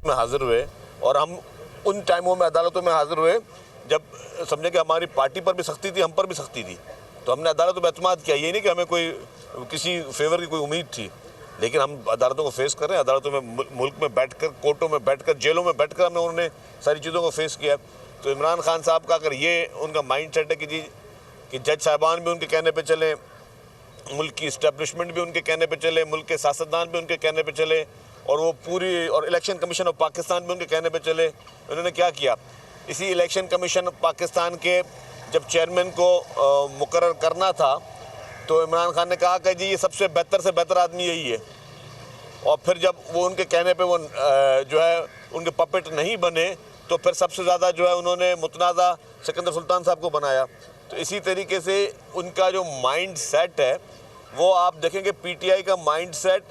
में हाजिर हुए और हम उन टाइमों में अदालतों में हाजिर हुए जब समझे कि हमारी पार्टी पर भी सख्ती थी, हम पर भी सख्ती थी, तो हमने अदालतों में एतमाद किया। ये नहीं कि हमें कोई किसी फेवर की कोई उम्मीद थी, लेकिन हम अदालतों को फेस कर रहे हैं। अदालतों में मुल्क में बैठकर, कोर्टों में बैठकर, जेलों में बैठकर हमने उन्होंने सारी चीज़ों को फेस किया। तो इमरान खान साहब का अगर ये उनका माइंड सेट है कि जी कि जज साहिबान भी उनके कहने पे चले, मुल्क की इस्टेब्लिशमेंट भी उनके कहने पे चले, मुल्क के सियासतदान भी उनके कहने पे चले, और वो पूरी और इलेक्शन कमीशन ऑफ पाकिस्तान भी उनके कहने पे चले। उन्होंने क्या किया, इसी इलेक्शन कमीशन ऑफ पाकिस्तान के जब चेयरमैन को मुकर्रर करना था तो इमरान खान ने कहा कि जी ये सबसे बेहतर से बेहतर आदमी यही है, और फिर जब वो उनके कहने पे वो जो है उनके पपेट नहीं बने तो फिर सबसे ज़्यादा जो है उन्होंने मुतनाज़ा सिकंदर सुल्तान साहब को बनाया। तो इसी तरीके से उनका जो माइंड सेट है वो आप देखेंगे, पीटीआई का माइंड सेट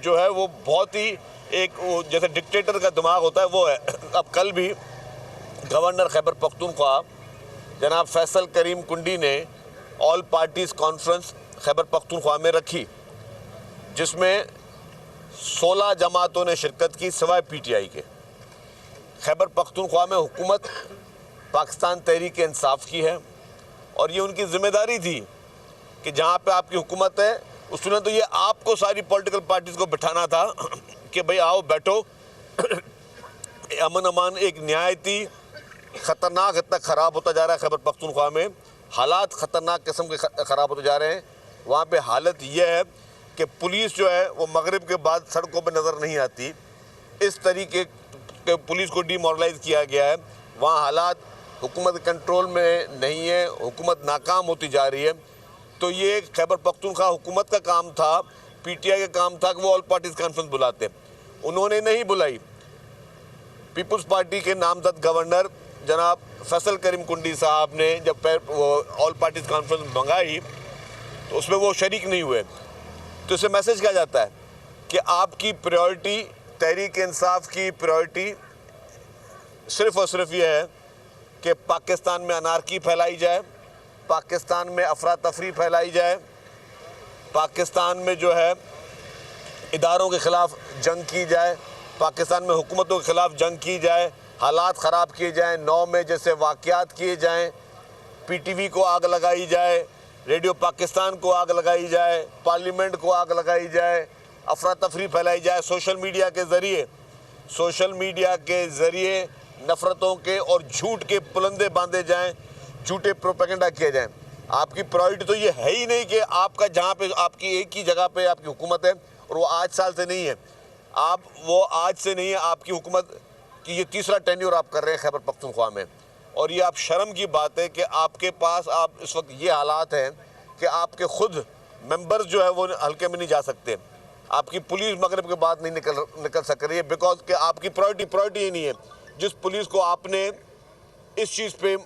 जो है वो बहुत ही एक वो जैसे डिक्टेटर का दिमाग होता है वो है। अब कल भी गवर्नर खैबर पख्तूनख्वा जनाब फैसल करीम कुंडी ने all parties conference Khyber Pakhtunkhwa में रखी, जिसमें 16 जमातों ने शिरकत की सिवाय पीटीआई के। खैबर पख्तूनख्वा में हुकूमत पाकिस्तान तहरीक इंसाफ की है, और ये उनकी जिम्मेदारी थी कि जहाँ पे आपकी हुकूमत है उसने तो ये आपको सारी पॉलिटिकल पार्टीज़ को बिठाना था कि भाई आओ बैठो। अमन अमान एक न्यायती ख़तरनाक हद तक ख़राब होता जा रहा है। खैबर पख्तूनख्वा में हालात ख़तरनाक किस्म के ख़राब होते जा रहे हैं। वहाँ पे हालत यह है कि पुलिस जो है वो मगरिब के बाद सड़कों पर नज़र नहीं आती। इस तरीके के पुलिस को डीमोरलाइज़ किया गया है। वहाँ हालात हुकूमत कंट्रोल में नहीं है, हुकूमत नाकाम होती जा रही है। तो ये खैबर पख्तूनख्वा हुकूमत का काम था, पीटीआई का काम था कि वो ऑल पार्टीज़ कॉन्फ्रेंस बुलाते, उन्होंने नहीं बुलाई। पीपल्स पार्टी के नामजद गवर्नर जनाब फैसल करीम कुंडी साहब ने जब वो ऑल पार्टीज़ कॉन्फ्रेंस मंगाई तो उसमें वो शरीक नहीं हुए। तो इससे मैसेज क्या जाता है कि आपकी प्रायोरिटी, तहरीक इंसाफ की प्रायोरिटी सिर्फ़ और सिर्फ ये है कि पाकिस्तान में अनारकी फैलाई जाए, पाकिस्तान में अफरा तफरी फैलाई जाए, पाकिस्तान में जो है इदारों के ख़िलाफ़ जंग की जाए, पाकिस्तान में हुकूमतों के ख़िलाफ़ जंग की जाए, हालात ख़राब किए जाएँ, 9 में जैसे वाक़यात किए जाएँ, पीटीवी को आग लगाई जाए, रेडियो पाकिस्तान को आग लगाई जाए, पार्लियामेंट को आग लगाई जाए, अफरा तफरी फैलाई जाए, सोशल मीडिया के ज़रिए नफ़रतों के और झूठ के पुलंदे बांधे जाएँ, झूठे प्रोपेगेंडा किए जाएँ। आपकी प्रायोरिटी तो ये है ही नहीं कि आपका जहाँ पे आपकी एक ही जगह पे आपकी हुकूमत है, और वो आज साल से नहीं है, आज से नहीं है आपकी हुकूमत कि ये तीसरा टेन्योर आप कर रहे हैं खैबर पख्तूनख्वा में। और ये आप शर्म की बात है कि आपके पास आप इस वक्त ये हालात हैं कि आपके खुद मेंबर्स जो है वो हल्के में नहीं जा सकते। आपकी पुलिस मगरिब के बाद नहीं निकल सक रही है, बिकॉज कि आपकी प्रायोरिटी ही नहीं है। जिस पुलिस को आपने इस चीज़ पे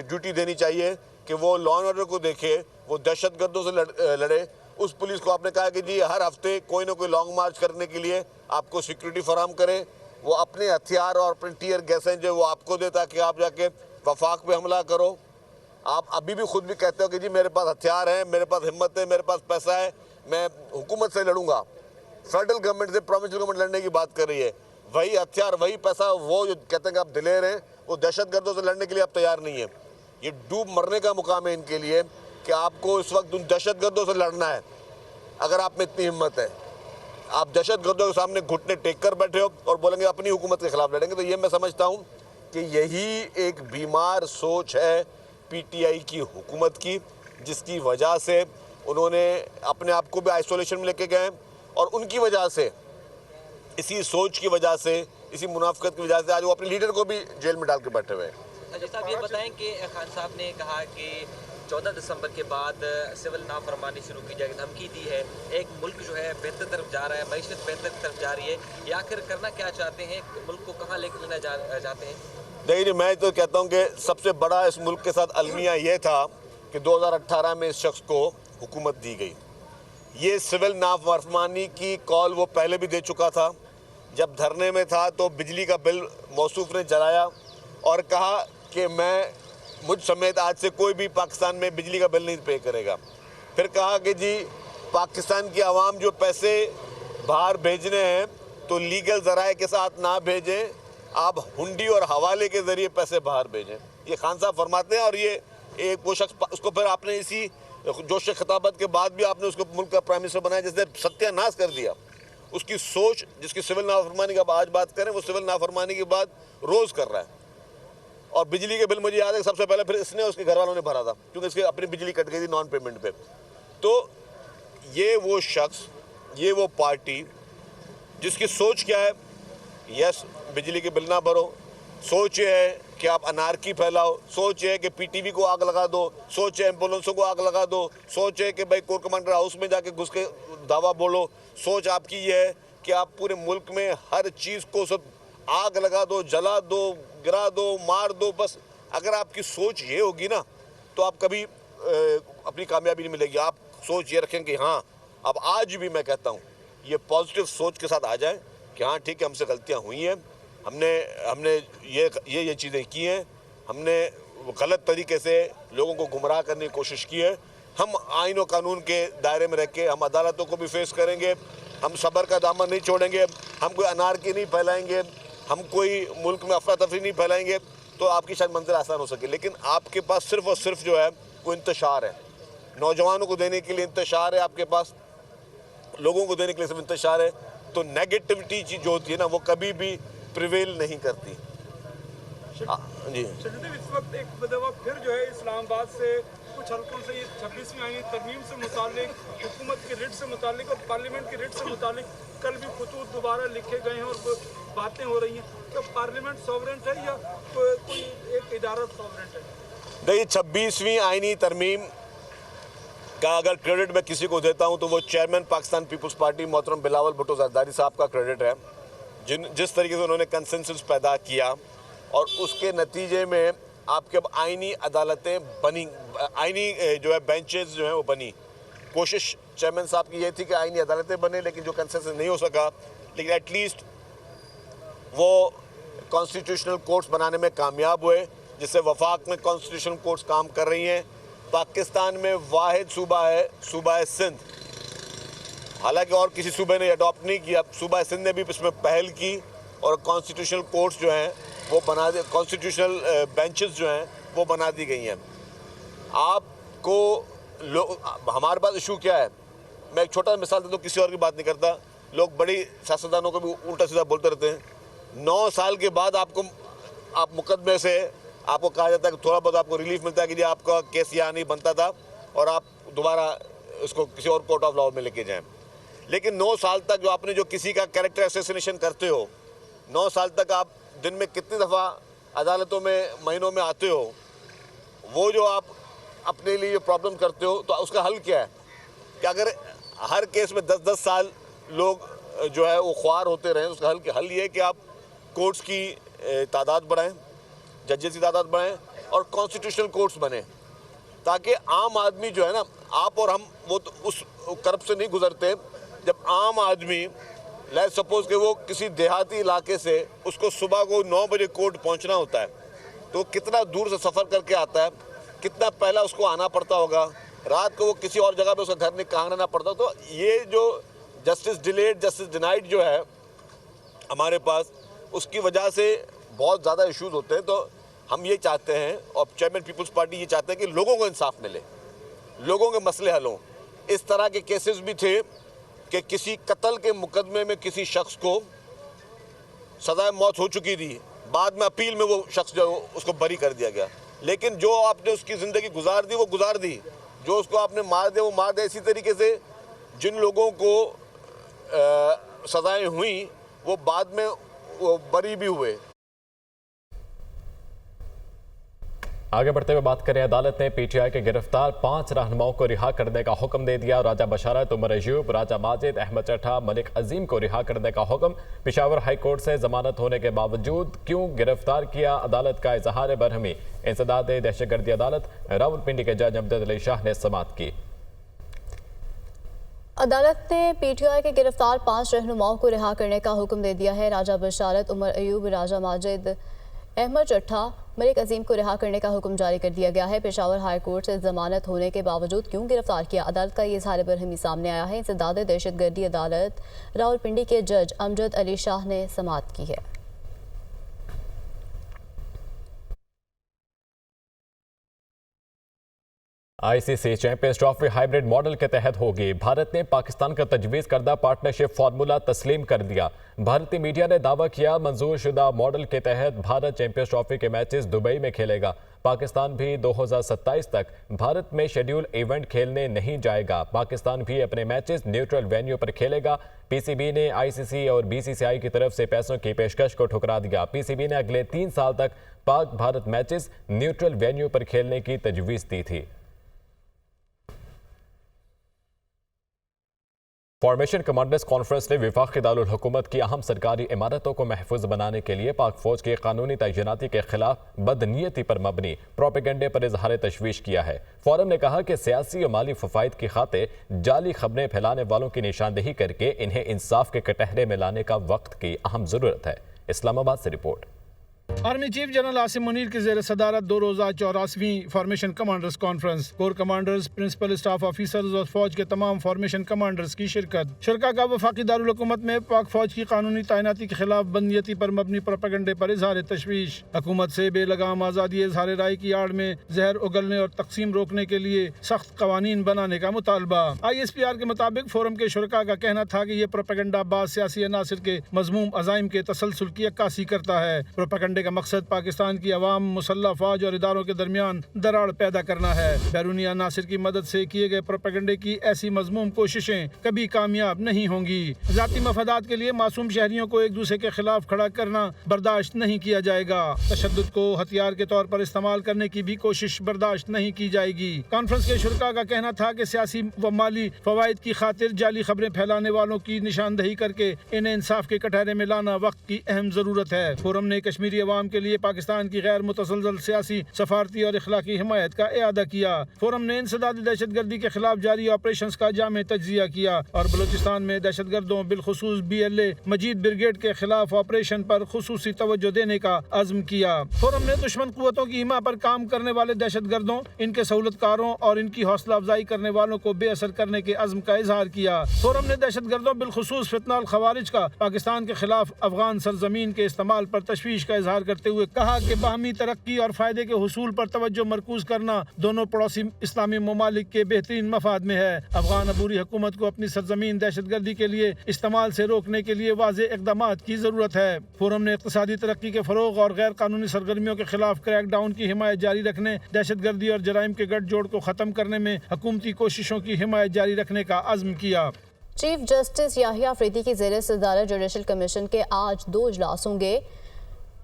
ड्यूटी देनी चाहिए कि वो लॉ एंड ऑर्डर को देखे, वो दहशतगर्दों से लड़े, उस पुलिस को आपने कहा कि जी हर हफ्ते कोई ना कोई लॉन्ग मार्च करने के लिए आपको सिक्योरिटी फराहम करे, वो अपने हथियार और अपने टीयर गैसें जो वो आपको दे ताकि आप जाके वफाक पे हमला करो। आप अभी भी खुद भी कहते हो कि जी मेरे पास हथियार हैं, मेरे पास हिम्मत है, मेरे पास पैसा है, मैं हुकूमत से लड़ूंगा। फेडरल गवर्नमेंट से प्रोविंशियल गवर्नमेंट लड़ने की बात कर रही है। वही हथियार, वही पैसा, वो जो कहते हैं कि आप दिलेर हैं, वो दहशतगर्दों से लड़ने के लिए आप तैयार नहीं है। ये डूब मरने का मुकाम है इनके लिए कि आपको इस वक्त उन दहशतगर्दों से लड़ना है। अगर आप में इतनी हिम्मत है, आप दहशतगर्दों के सामने घुटने टेक कर बैठे हो और बोलेंगे अपनी हुकूमत के खिलाफ लड़ेंगे, तो ये मैं समझता हूँ कि यही एक बीमार सोच है पीटीआई की हुकूमत की, जिसकी वजह से उन्होंने अपने आप को भी आइसोलेशन में लेके गए, और उनकी वजह से, इसी सोच की वजह से, इसी मुनाफिकत की वजह से आज वो अपने लीडर को भी जेल में डाल के बैठे हुए हैं। जी साहब, ये बताएं कि खान साहब ने कहा कि 14 दिसंबर के बाद सिविल नाफरमानी शुरू की जाएगी, धमकी दी है। एक मुल्क जो है बेहतर तरफ जा रहा है, मईशत बेहतर तरफ जा रही है, ये आखिर करना क्या चाहते हैं, मुल्क को कहाँ लेकर लेना चाहते हैं? नहीं, मैं तो कहता हूँ कि सबसे बड़ा इस मुल्क के साथ अलमिया ये था कि 2018 में इस शख्स को हुकूमत दी गई। ये सिविल नाफरमानी की कॉल वो पहले भी दे चुका था। जब धरने में था तो बिजली का बिल मौसूफ ने जलाया और कहा कि मुझ समेत आज से कोई भी पाकिस्तान में बिजली का बिल नहीं पे करेगा। फिर कहा कि जी पाकिस्तान की आवाम जो पैसे बाहर भेजने हैं तो लीगल जराए के साथ ना भेजें, आप हुंडी और हवाले के जरिए पैसे बाहर भेजें। ये खान साहब फरमाते हैं, और ये एक वो शख्स, उसको फिर आपने इसी जोश खिताबत के बाद भी आपने उसको मुल्क का प्राइम मिनिस्टर बनाया, जिसने सत्यानाश कर दिया। उसकी सोच, जिसकी सिविल नाफरमानी की आज बात करें, वो सिविल नाफरमानी के बाद रोज़ कर रहा है। और बिजली के बिल मुझे याद है सबसे पहले फिर इसने उसके घर वालों ने भरा था, क्योंकि इसकी अपनी बिजली कट गई थी नॉन पेमेंट पे। तो ये वो शख्स, ये वो पार्टी जिसकी सोच क्या है, यस बिजली के बिल ना भरो, सोच ये है कि आप अनारकी फैलाओ, सोच ये है कि पीटीवी को आग लगा दो, सोच है एम्बुलेंसों को आग लगा दो, सोच है कि भाई कोर कमांडर हाउस में जाके घुस के दावा बोलो, सोच आपकी ये है कि आप पूरे मुल्क में हर चीज़ को सब आग लगा दो, जला दो, गिरा दो, मार दो। बस अगर आपकी सोच ये होगी ना, तो आप कभी अपनी कामयाबी नहीं मिलेगी। आप सोच ये रखें कि हाँ, अब आज भी मैं कहता हूँ ये पॉजिटिव सोच के साथ आ जाए कि हाँ ठीक है, हमसे गलतियाँ हुई हैं, हमने ये चीज़ें की हैं, हमने गलत तरीके से लोगों को गुमराह करने की कोशिश की है। हम आइन और कानून के दायरे में रह के हम अदालतों को भी फेस करेंगे, हम सब्र का दामन नहीं छोड़ेंगे, हम कोई अनारकी नहीं फैलाएंगे, हम कोई मुल्क में अफरा तफरी नहीं फैलाएंगे, तो आपकी शायद मंजिल आसान हो सके। लेकिन आपके पास सिर्फ और सिर्फ जो है वो इंतशार है, नौजवानों को देने के लिए इंतशार है, आपके पास लोगों को देने के लिए सिर्फ इंतशार है। तो नेगेटिविटी जो होती है ना, वो कभी भी प्रिवेल नहीं करती। जी इस वक्त एक दफा फिर जो है इस्लामाबाद से कुछ हल्कों से ये 26वीं आईनी तरमीम से मुतालिक, हुकूमत की रिट से मुतालिक और पार्लियामेंट की रिट से मुतालिक कल भी खतूत दोबारा लिखे गए हैं और बातें हो रही हैं। तो पार्लियामेंट सॉवरेंट है या कोई एक इदारा सॉवरेंट है? देखिए, 26वीं आईनी तरमीम का अगर क्रेडिट मैं किसी को देता हूं तो वो चेयरमैन पाकिस्तान पीपल्स पार्टी मोहतरम बिलावल भुट्टो जरदारी साहब का क्रेडिट है। जिस तरीके से उन्होंने कंसेंसस पैदा किया और उसके नतीजे में आपके अब आईनी अदालतें बनी, आईनी जो है बेंचेस जो हैं वो बनी। कोशिश चेयरमैन साहब की ये थी कि आईनी अदालतें बने, लेकिन जो कंसेंसस नहीं हो सका, लेकिन एटलीस्ट वो कॉन्स्टिट्यूशनल कोर्ट्स बनाने में कामयाब हुए, जिससे वफाक में कॉन्स्टिट्यूशनल कोर्ट्स काम कर रही हैं। पाकिस्तान में वाहिद सूबा है, सूबा है सिंध। हालांकि और किसी सूबे ने अडॉप्ट नहीं किया, सूबा सिंध ने भी इसमें पहल की और कॉन्स्टिट्यूशनल कोर्ट्स जो हैं वो बना दे, कॉन्स्टिट्यूशनल बेंचेस जो हैं वो बना दी गई हैं। आपको हमारे पास इशू क्या है, मैं एक छोटा मिसाल देता हूँ, किसी और की बात नहीं करता। लोग बड़ी सियासतदानों को भी उल्टा सीधा बोलते रहते हैं। 9 साल के बाद आप मुकदमे से आपको कहा जाता है कि थोड़ा बहुत आपको रिलीफ मिलता है कि जी आपका केस यहाँ नहीं बनता था और आप दोबारा इसको किसी और कोर्ट ऑफ लॉ में लेके जाएं। लेकिन 9 साल तक जो आपने जो किसी का कैरेक्टर असैसिनेशन करते हो, 9 साल तक आप दिन में कितनी दफ़ा अदालतों में महीनों में आते हो, वो जो आप अपने लिए जो प्रॉब्लम करते हो, तो उसका हल क्या है? कि अगर हर केस में 10-10 साल लोग जो है वो ख्वार होते रहें, उसका हल ये है कि आप कोर्ट्स की तादाद बढ़ाएं, जजेस की तादाद बढ़ाएं और कॉन्स्टिट्यूशनल कोर्ट्स बने, ताकि आम आदमी जो है ना, आप और हम वो तो उस कर्ब से नहीं गुजरते। जब आम आदमी लेट्स सपोज कि वो किसी देहाती इलाके से उसको सुबह को 9 बजे कोर्ट पहुंचना होता है, तो कितना दूर से सफ़र करके आता है, कितना पहला उसको आना पड़ता होगा, रात को वो किसी और जगह पे उसका घर नहीं कहाँ रहना पड़ता। तो ये जो जस्टिस डिलेड जस्टिस डिनाइड जो है हमारे पास, उसकी वजह से बहुत ज़्यादा इश्यूज होते हैं। तो हम ये चाहते हैं और चेयरमैन पीपल्स पार्टी ये चाहते हैं कि लोगों को इंसाफ मिले, लोगों के मसले हल हों। इस तरह के केसेस भी थे कि किसी कत्ल के मुकदमे में किसी शख्स को सज़ाए मौत हो चुकी थी, बाद में अपील में वो शख्स जो उसको बरी कर दिया गया, लेकिन जो आपने उसकी ज़िंदगी गुजार दी वो गुजार दी, जो उसको आपने मार दिया वो मार दिया। इसी तरीके से जिन लोगों को सज़ाएं हुई वो बाद में वो बरी भी हुए। आगे बढ़ते हुए बात करें, अदालत ने पीटीआई के गिरफ्तार 5 रहनुमाओं को रिहा करने का हुक्म दे दिया। राजा बशारत, उमर अयूब, राजा माजिद, अहमद चट्टा, मलिक अजीम को रिहा करने का हुक्म। पेशावर हाई कोर्ट से जमानत होने के बावजूद क्यों गिरफ्तार किया, अदालत का इजहार बरहमी। इंसदाद दहशतगर्दी अदालत रावलपिंडी के जज अमजद अली शाह ने समाअत की। अदालत ने पीटीआई के गिरफ्तार 5 रहनुमाओं को रिहा करने का हुक्म दे दिया है। राजा बशारत, उमर अयूब, राजा माजिद, अहमद चट्टा, मलिक अजीम को रिहा करने का हुक्म जारी कर दिया गया है। पेशावर हाई कोर्ट से जमानत होने के बावजूद क्यों गिरफ्तार किया, अदालत का ये इजहार बरहमी सामने आया है। इंसदाद दहशतगर्दी अदालत रावलपिंडी के जज अमजद अली शाह ने समाअत की है। ICC champions trophy hybrid model के तहत होगी। भारत ने पाकिस्तान का तजवीज़ करदा पार्टनरशिप फार्मूला तस्लीम कर दिया। भारतीय मीडिया ने दावा किया मंजूर शुदा मॉडल के तहत भारत चैंपियंस ट्रॉफी के मैचेस दुबई में खेलेगा। पाकिस्तान भी 2027 तक भारत में शेड्यूल इवेंट खेलने नहीं जाएगा। पाकिस्तान भी अपने मैचेस न्यूट्रल वेन्यू पर खेलेगा। पीसीबी ने आईसीसी और बीसीसीआई की तरफ से पैसों की पेशकश को ठुकरा दिया। पीसीबी ने अगले 3 साल तक Pak Bharat matches neutral venue पर खेलने की तजवीज़ दी थी। फॉर्मेशन कमांडर्स कॉन्फ्रेंस ने वफाकी दारुल हुकूमत की अहम सरकारी इमारतों को महफूज बनाने के लिए पाक फौज की कानूनी तैनाती के खिलाफ बदनीयती पर मबनी प्रोपेगेंडे पर इजहार तशवीश किया है। फोरम ने कहा कि सियासी और माली फवाइद की खातिर जाली खबरें फैलाने वालों की निशानदेही करके इन्हें इंसाफ के कटहरे में लाने का वक्त की अहम जरूरत है। इस्लामाबाद से report. Army chief general Asim Munir की ज़ेर सदारत 2 रोज़ा 84वीं formation commanders conference, corps commanders, principal staff officers और फौज के तमाम फॉर्मेशन कमांडर्स की शिरकत। शुरका का वफाकी दारुल हुकूमत में पाक फौज की कानूनी तैनाती के खिलाफ बंदियती पर मबनी प्रोपेगेंडे पर इजहार तशवीश। हुकूमत से बेलगाम आज़ादी इजहार राय की आड़ में जहर उगलने और तकसीम रोकने के लिए सख्त कवानीन बनाने का मुतालबा। ISPR के मुताबिक फोरम के शुरका का कहना था कि ये प्रोपेगेंडा बाज़ सियासी अनासिर के मज़मूम अज़ाइम के तसलसल की अक्कासी करता है। प्रोपेगेंडे का मकसद पाकिस्तान की अवाम, मुसल्लह फौज और इदारों के दरमियान दरार पैदा करना है। बैरूनी अनासिर की मदद से किए गए प्रोपेगेंडे की ऐसी मजमूम कोशिशें कभी कामयाब नहीं होंगी। जाती मफादात के लिए मासूम शहरियों को एक दूसरे के खिलाफ खड़ा करना बर्दाश्त नहीं किया जाएगा। तशद्दुद को हथियार के तौर पर इस्तेमाल करने की भी कोशिश बर्दाश्त नहीं की जाएगी। कॉन्फ्रेंस के शुरका का कहना था कि सियासी व माली फवाइद की खातिर जाली खबरें फैलाने वालों की निशानदेही करके इन्हें इंसाफ के कटहरे में लाना वक्त की अहम जरूरत है। फोरम ने कश्मीरी अवाम के लिए पाकिस्तान की गैर मुतसलसल सियासी, सफारती और इखलाकी हिमायत का इआदा किया। फोरम ने इंसदादी दहशतगर्दी के खिलाफ जारी ऑपरेशंस का जामे तज्जिया किया और बलूचिस्तान में दहशतगर्दों बिलखुसूस BLA मजीद ब्रिगेड के खिलाफ ऑपरेशन पर खुसूसी तवज्जो देने का अज़्म किया। फोरम ने दुश्मन कुव्वतों की हिमा पर काम करने वाले दहशतगर्दों, इनके सहूलतकारों और इनकी हौसला अफजाई करने वालों को बेअसर करने के अज़्म का इजहार किया। फोरम ने दहशतगर्दों बिलखुसूस फितना खवारिज का पाकिस्तान के खिलाफ अफगान सरजमीन के इस्तेमाल पर तशवीश का इजहार करते हुए कहा कि बाहमी तरक्की और फायदे के हुसूल पर तवज्जो मरकूज करना दोनों पड़ोसी इस्लामी ममालिक के बेहतरीन मफाद में है। अफगान अबूरी हुकूमत को अपनी सरजमीन दहशतगर्दी के लिए इस्तेमाल से रोकने के लिए वाज़ेह इक़दामात की जरूरत है। फोरम ने इक़्तिसादी तरक्की के फरोग और गैर कानूनी सरगर्मियों के खिलाफ क्रैकडाउन की हिमायत जारी रखने, दहशतगर्दी और जराइम के गठजोड़ को खत्म करने में हुकूमती कोशिशों की हिमायत जारी रखने का अज़्म किया। चीफ जस्टिस याहिया अफरीदी की ज़ेर सदारत जुडिशल कमीशन के आज 2 इजलास होंगे।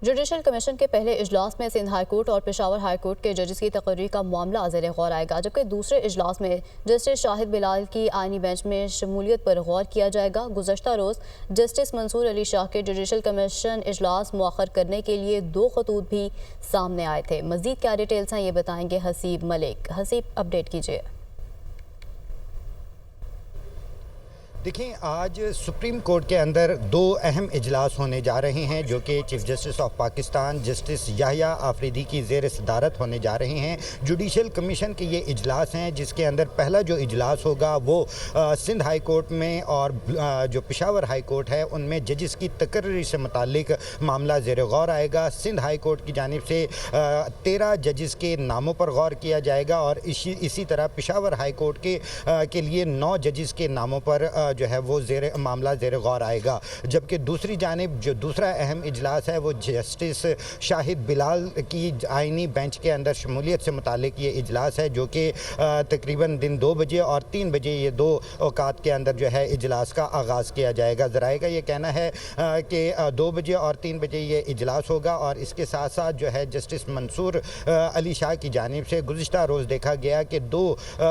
जुडिशल कमीशन के पहले इजलास में सिंध हाई कोर्ट और पेशावर हाई कोर्ट के जजेस की तकर्री का मामला ज़ेर गौर आएगा, जबकि दूसरे इजलास में जस्टिस शाहिद बिलाल की आइनी बेंच में शमूलियत पर गौर किया जाएगा। गुज़श्ता रोज़ जस्टिस मंसूर अली शाह के जुडिशल कमीशन इजलास मुअख्खर करने के लिए 2 खतूत भी सामने आए थे। मज़ीद क्या डिटेल्स हैं ये बताएंगे हसीब मलिक। हसीब, अपडेट कीजिए। देखिए, आज सुप्रीम कोर्ट के अंदर 2 अहम इजलास होने जा रहे हैं जो कि chief justice of Pakistan justice Yahya Afridi की ज़ेर सदारत होने जा रहे हैं। जुडिशल कमीशन के ये इजलास हैं जिसके अंदर पहला जो इजलास होगा वो सिंध हाई कोर्ट में और जो पेशावर हाई कोर्ट है उनमें जजेस की तकर्री से मुतालिक मामला ज़ेर गौर आएगा। सिंध हाई कोर्ट की जानिब से 13 जजेस के नामों पर गौर किया जाएगा और इसी तरह पेशावर हाई कोर्ट के लिए 9 जजेस के नामों पर जो है वो मामला ज़ेर गौर आएगा। जबकि दूसरी जानिब जो दूसरा अहम इजलास है वो जस्टिस शाहिद बिलाल की आइनी बेंच के अंदर शमूलियत से मुतालिक ये इजलास है जो कि तकरीबन दिन 2 बजे और 3 बजे ये 2 औकात के अंदर जो है इजलास का आगाज़ किया जाएगा। ज़राए का ये कहना है कि 2 बजे और 3 बजे ये इजलास होगा और इसके साथ साथ जो है जस्टिस मंसूर अली शाह की जानिब से गुज़िश्ता रोज़ देखा गया कि 2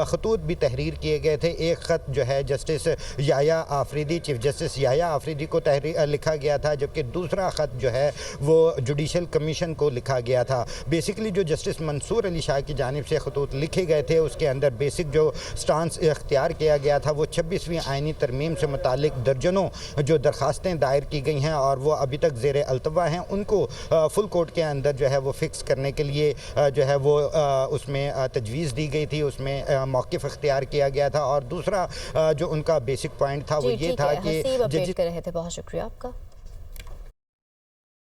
खतूत भी तहरीर किए गए थे। एक ख़त जो है justice Yahya Afridi, chief justice Yahya Afridi को लिखा गया था, जबकि दूसरा ख़त जो है वो जुडिशल कमीशन को लिखा गया था। बेसिकली जो जस्टिस मंसूर अली शाह की जानिब से खतूत लिखे गए थे उसके अंदर बेसिक जो स्टांस इख्तियार किया गया था वो 26वीं आइनी तरमीम से मुतालिक दर्जनों जो दरखास्तें दायर की गई हैं और वो अभी तक ज़ेर अल्तवा हैं, उनको फुल कोर्ट के अंदर जो है वो फ़िक्स करने के लिए जो है वो उसमें तजवीज़ दी गई थी, उसमें मौक़िफ़ इख्तियार किया गया था। और दूसरा जो उनका बेसिक पॉइंट था वो ये था कि अपडेट कर रहे थे, बहुत शुक्रिया आपका।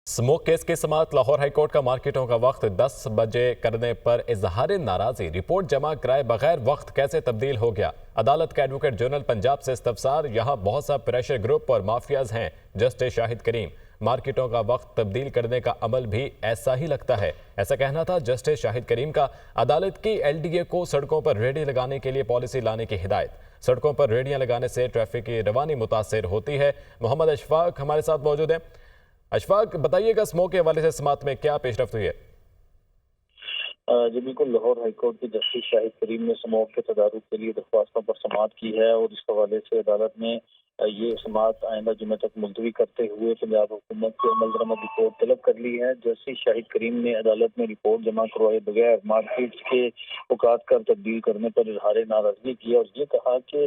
स्मोक केस की समाअत लाहौर हाईकोर्ट का मार्केटों का वक्त 10 बजे करने पर इजहार नाराजी, रिपोर्ट जमा कराए बगैर वक्त कैसे तब्दील हो गया। अदालत के एडवोकेट जनरल पंजाब से इस्तफसार, यहाँ बहुत सा प्रेशर ग्रुप और माफियाज हैं। जस्टिस शाहिद करीम, मार्केटों का वक्त तब्दील करने का अमल भी ऐसा ही लगता है, ऐसा कहना था जस्टिस शाहिद करीम का। अदालत की LDA को सड़कों पर रेडी लगाने के लिए पॉलिसी लाने की हिदायत। सड़कों पर रेडियां लगाने से ट्रैफिक की रवानी मुतासर होती है। मोहम्मद अशफाक हमारे साथ मौजूद हैं। अशफाक, बताइएगा स्मोक के हवाले से समाअत में क्या पेशरफ्त हुई है? जी बिल्कुल, लाहौर हाईकोर्ट के जस्टिस शाहिद करीम ने स्मोक के तदारुक के लिए दरख्वास्तों पर समाअत की है और इस हवाले से अदालत ने ये समाअत आइंदा जुमे तक मुलतवी करते हुए पंजाब हुकूमत से अमल-दरामद रिपोर्ट तलब कर ली है। जस्टिस शाहिद करीम ने अदालत में रिपोर्ट जमा करवाए बगैर मार्केट के औकात कर तब्दील करने पर इजहार नाराजगी की और ये कहा कि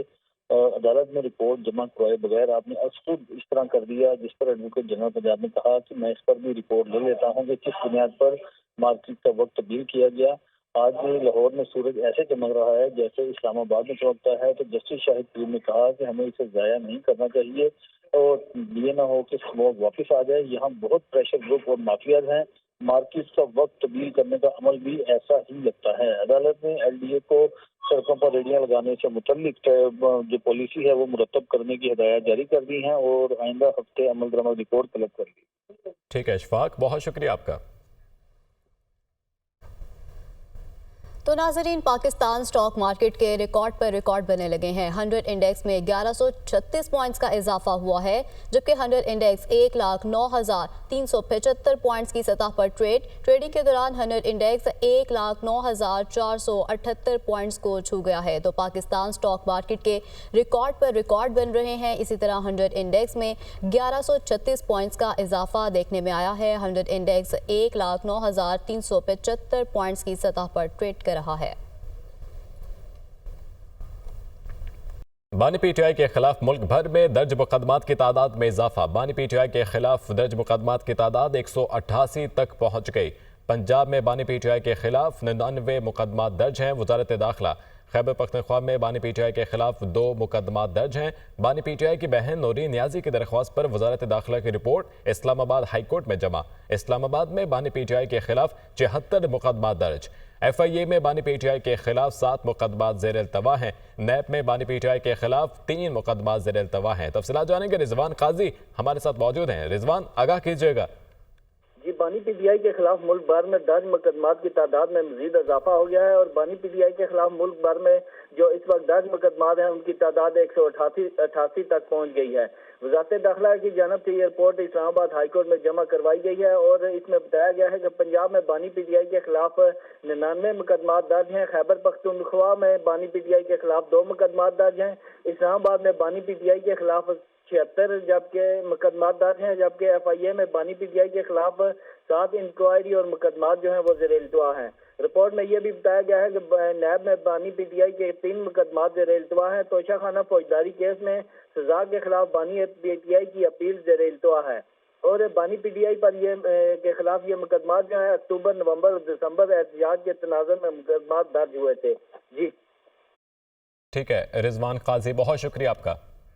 अदालत में रिपोर्ट जमा करवाए बगैर आपने खुद इस तरह कर दिया, जिस पर एडवोकेट जनरल पंजाब ने कहा कि मैं इस पर भी रिपोर्ट ले लेता हूँ कि किस बुनियाद पर मार्केट का वक्त तब्दील किया गया। आज लाहौर में सूरज ऐसे चमक रहा है जैसे इस्लामाबाद में चमकता है, तो जस्टिस शाहिद करीम ने कहा कि हमें इसे ज़ाया नहीं करना चाहिए और ये ना हो कि स्मोक वापस आ जाए। यहाँ बहुत प्रेशर ग्रुप और माफियाज हैं, मार्केट का वक्त तब्दील करने का अमल भी ऐसा ही लगता है। अदालत ने LDA को सड़कों पर रेडियां लगाने से मुतल्लिक जो पॉलिसी है वो मुरतब करने की हिदायत जारी कर दी है और आइंदा हफ्ते अमल दरामद रिपोर्ट तलब कर ली। ठीक है अशफाक, बहुत शुक्रिया आपका। तो नाजरीन, पाकिस्तान स्टॉक मार्केट के रिकॉर्ड पर रिकॉर्ड बनने लगे हैं। 100 इंडेक्स में 1136 पॉइंट्स का इजाफा हुआ है, जबकि 100 इंडेक्स 1,09,375 पॉइंट्स की सतह पर ट्रेडिंग के दौरान 100 इंडेक्स 1,09,478 पॉइंट्स को छू गया है। तो पाकिस्तान स्टॉक मार्केट के रिकॉर्ड पर रिकॉर्ड बन रहे हैं। इसी तरह 100 इंडेक्स में 1136 पॉइंट्स का इजाफा देखने में आया है। 100 इंडेक्स 1,09,375 पॉइंट्स की सतह पर ट्रेड कर रहा है। बानी PTI के खिलाफ मुल्क भर में दर्ज मुकदमात की तादाद में इजाफा। बानी PTI के खिलाफ दर्ज मुकदमात की तादाद 188 तक पहुंच गई। पंजाब में बानी PTI के खिलाफ 99 मुकदमात दर्ज हैं। वजारत दाखिला खैबर पख्तूनख्वा में बानी PTI के खिलाफ 2 मुकदमात दर्ज हैं। बानी PTI की बहन नूरीन नियाजी की दरख्वास्त पर वजारत दाखिला की रिपोर्ट इस्लामाबाद हाईकोर्ट में जमा। इस्लामाबाद में बानी PTI के खिलाफ 74 मुकदमात दर्ज। FIA में बानी PTI के खिलाफ 7 मुकदमात ज़ेर अल्तवा हैं। नैब में बानी PTI के खिलाफ 3 मुकदमात ज़ेर अल्तवा हैं। तफसीलात जानेंगे, रिजवान काजी हमारे साथ मौजूद हैं। रिजवान, आगाह कीजिएगा। जी, बानी PTI के खिलाफ मुल्क भर में दर्ज मुकदमात की तादाद में मजीद इजाफा हो गया है और बानी PTI के खिलाफ मुल्क भर में जो इस वक्त दर्ज मुकदमात हैं उनकी तादाद 188 तक पहुंच गई है। वजारत दाखिला की जानब से ये रिपोर्ट इस्लामाबाद हाईकोर्ट में जमा करवाई गई है और इसमें बताया गया है कि पंजाब में बानी PTI के खिलाफ 99 मुकदमात दर्ज हैं। खैबर पख्तूनख्वा में बानी PTI के खिलाफ 2 मुकदमात दर्ज हैं। इस्लामाबाद में बानी PTI के खिलाफ 76 जबकि मुकदमात दर्ज हैं, जबकि FIA में बानी PTI के खिलाफ 7 इंक्वायरी और मुकदमात जो हैं वो ज़ेर इल्तवा हैं। रिपोर्ट में यह भी बताया गया है कि नैब में बानी PTI के 3 मुकदमात ज़ेर इल्तवा हैं। तोशाखाना फौजदारी केस में सजा के खिलाफ बानी PTI की अपील ज़ेर इल्तवा है और बानी PTI पर के खिलाफ ये मुकदमात जो है अक्टूबर, नवंबर और दिसंबर एहतजाज के तनाज़ुर में मुकदमात दर्ज हुए थे। जी ठीक है रिजवान काजी, बहुत शुक्रिया आपका।